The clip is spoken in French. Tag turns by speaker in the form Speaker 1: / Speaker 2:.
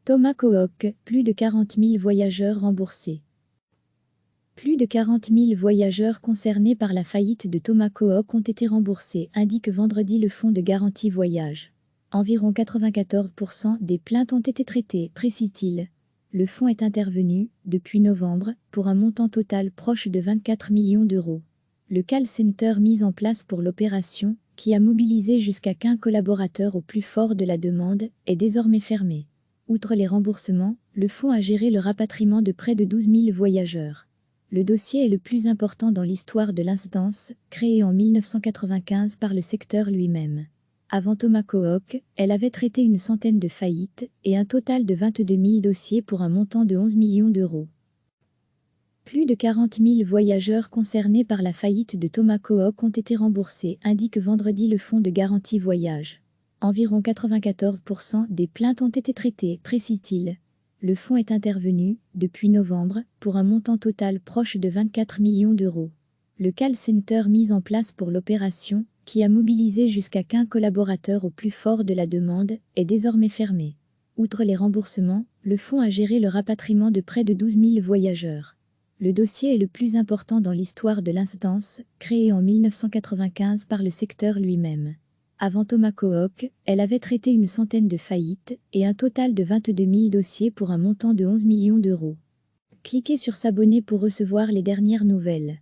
Speaker 1: Thomas Cook, plus de 40 000 voyageurs remboursés. Plus de 40 000 voyageurs concernés par la faillite de Thomas Cook ont été remboursés, indique vendredi le fonds de garantie voyage. Environ 94% des plaintes ont été traitées, précise-t-il. Le fonds est intervenu, depuis novembre, pour un montant total proche de 24 millions d'euros. Le call center mis en place pour l'opération, qui a mobilisé jusqu'à 15 collaborateurs au plus fort de la demande, est désormais fermé. Outre les remboursements, le fonds a géré le rapatriement de près de 12 000 voyageurs. Le dossier est le plus important dans l'histoire de l'instance, créée en 1995 par le secteur lui-même. Avant Thomas Cook, elle avait traité une centaine de faillites et un total de 22 000 dossiers pour un montant de 11 millions d'euros. Plus de 40 000 voyageurs concernés par la faillite de Thomas Cook ont été remboursés, indique vendredi le fonds de garantie voyage. Environ 94% des plaintes ont été traitées, précise-t-il. Le fonds est intervenu, depuis novembre, pour un montant total proche de 24 millions d'euros. Le call center mis en place pour l'opération, qui a mobilisé jusqu'à 15 collaborateurs au plus fort de la demande, est désormais fermé. Outre les remboursements, le fonds a géré le rapatriement de près de 12 000 voyageurs. Le dossier est le plus important dans l'histoire de l'instance, créée en 1995 par le secteur lui-même. Avant Thomas Cook, elle avait traité une centaine de faillites et un total de 22 000 dossiers pour un montant de 11 millions d'euros. Cliquez sur s'abonner pour recevoir les dernières nouvelles.